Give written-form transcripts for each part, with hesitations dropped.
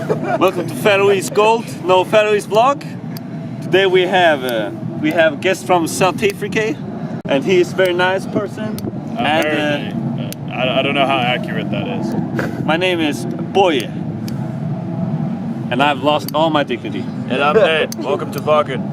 Welcome to Faroese Gold, no Faroese vlog. Today we have a guest from South Africa, and he is a very nice person. I don't know how accurate that is. My name is Boye, and I've lost all my dignity. And I'm Nate. Welcome to Vaken.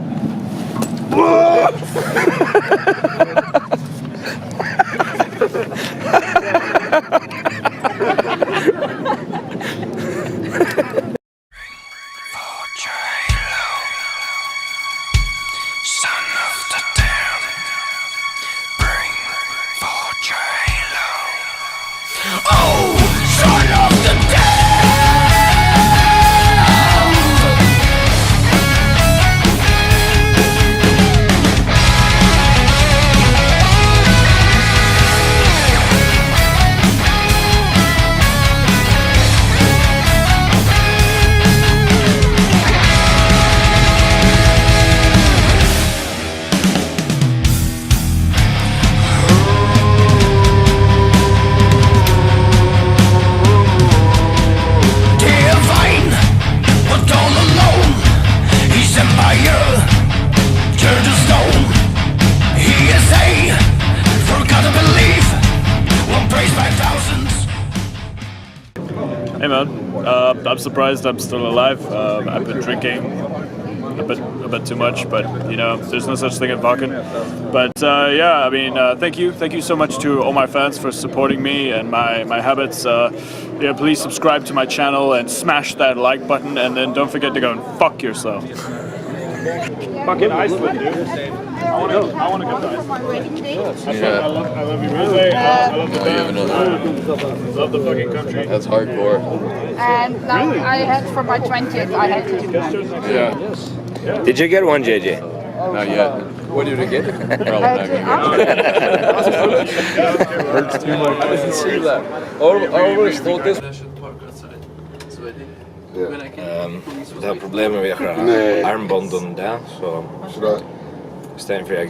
Hey man, I'm surprised I'm still alive. I've been drinking a bit too much, but you know, there's no such thing in Vaken. But yeah, I mean, thank you so much to all my fans for supporting me and my habits. Yeah, please subscribe to my channel and smash that like button, and then don't forget to go and fuck yourself. Fucking Iceland, dude. I want to go to Iceland. I love you really. I love the band. Love the fucking country. That's hardcore. And now really? I had for my 20th, I had to do one. Yeah. Did you get one, JJ? Not yet. What did you get? Probably not gonna Hurts too much. I didn't see that. I always thought this. Det har problemer med armbånden där, så istället för att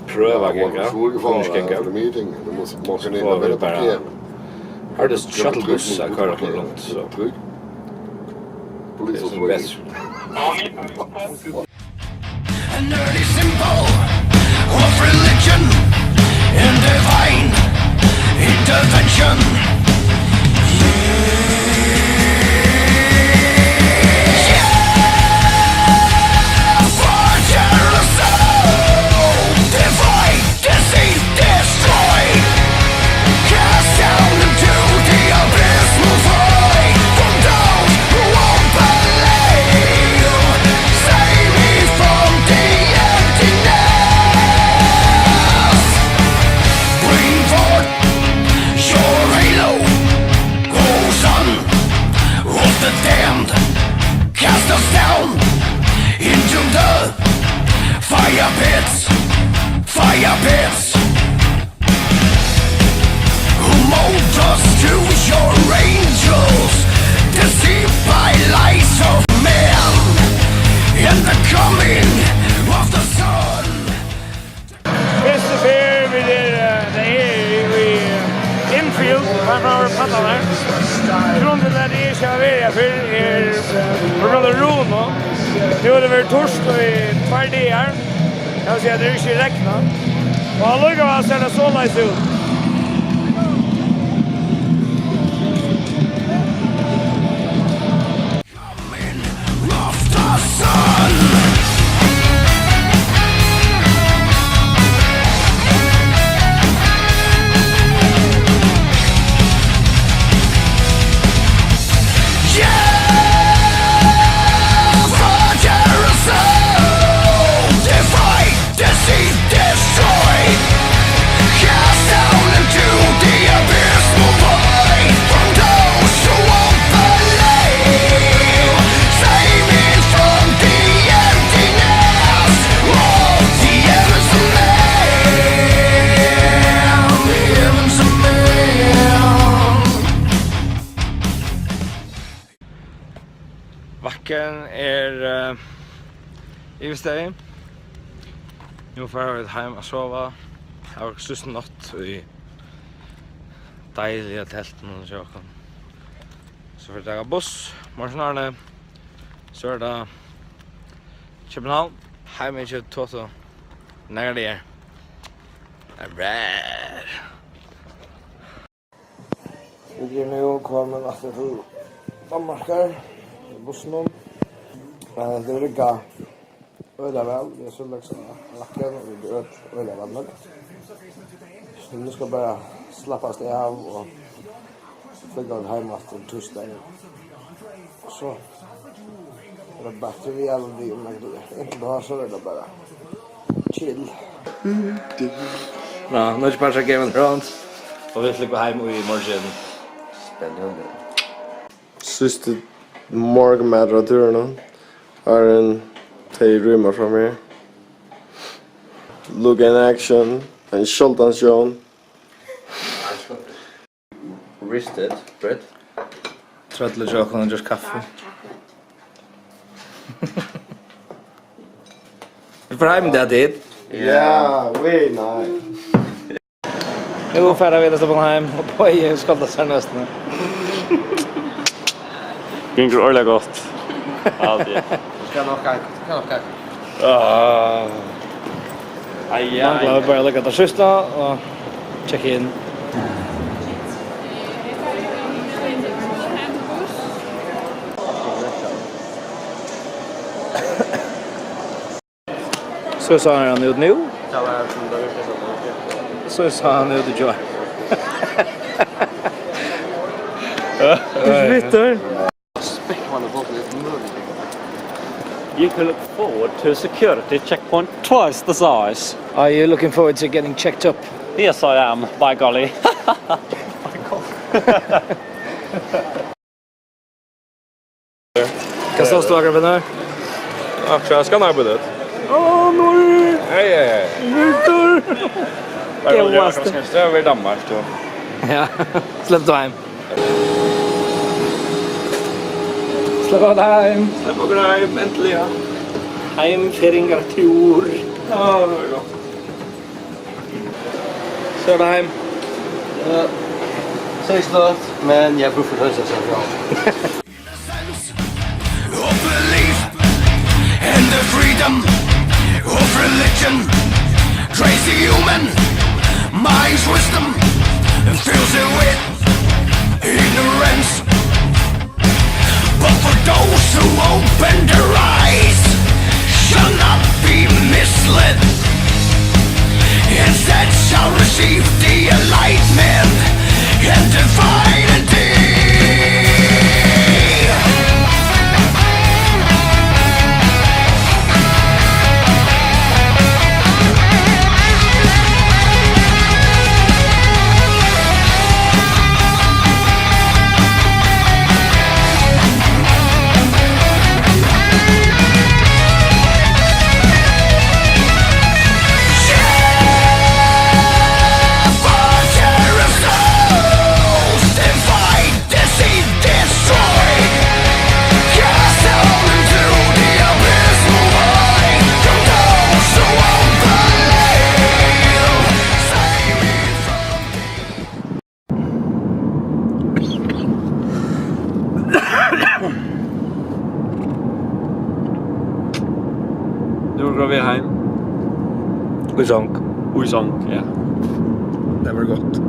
pröva gänga, så får vi bara har det shuttlebuss att köra runt, så det är som bäst. A nerdy symbol of religion and divine intervention. Fire pits who mold us to your angels, deceived by lies of men in the coming of the sun. Bästa för vi det är infield framför våra pattar där. Grunden där det är så väl för på grund av ron. Nu har det varit torsk i 2 dagar. Jag ser att det inte räknar. Och han lukar att se det så nice ut. Vaken i steg. Nu får vi hem och sova. Jag har just natt i dejliga tälten och så. Så får jag ta buss Morgen Arne. Så det København. Her med kjøtt Toto. Når det Alright. Vi er nu kommet etter til Danmark her, i bussen. Det er rygga øyla vel, vi er så liksom lakken, og vi blir øyla vel nok. Så nu skal bare slappe oss det av, og flytte oss hjemme til torsdag. Så er det bare vi alle de om jeg det. Inntil du har så er det bare chill. Nå, nå er ikke bare Game of Thrones. Og vi flytter hjem i morgen. Spennende. Siste morgenmad av turen er en til rymmer fra meg. Look in action, en Scholtans-John. Risted bread. Trøttle chocolate og just kaffe. Vi får hjem det dit. Ja, we nice. Jo, færre vil jeg stå på hjem, og på i skaldet seg nesten. Ginger ordentlig godt. Alltid. Skal nok kake. Aj, Mangler vi bare lykke til sista og check in. Så sa han ut nu. Så sa han ut i joy. Splitter. You can look forward to a security checkpoint twice the size. Are you looking forward to getting checked up? Yes, I am, by golly. Hva står du akkurat nå? Jag ska nog på det. Hej. Victor! Det var kanske över Danmark då. Ja, släpp du hem. Släpp av hem. Släpp och gå hem äntligen. Heimferingar tur. Ja, det var gott. Så är det hem. Säg snart, men jag buffar hösa sig bra. Of belief and the freedom of religion. Crazy human mind's wisdom fills it with ignorance. But for those who open their eyes shall not be misled. Instead shall receive the enlightenment and divinity. Nu går vi hem. Usank. Uisank, ja. Det var gott.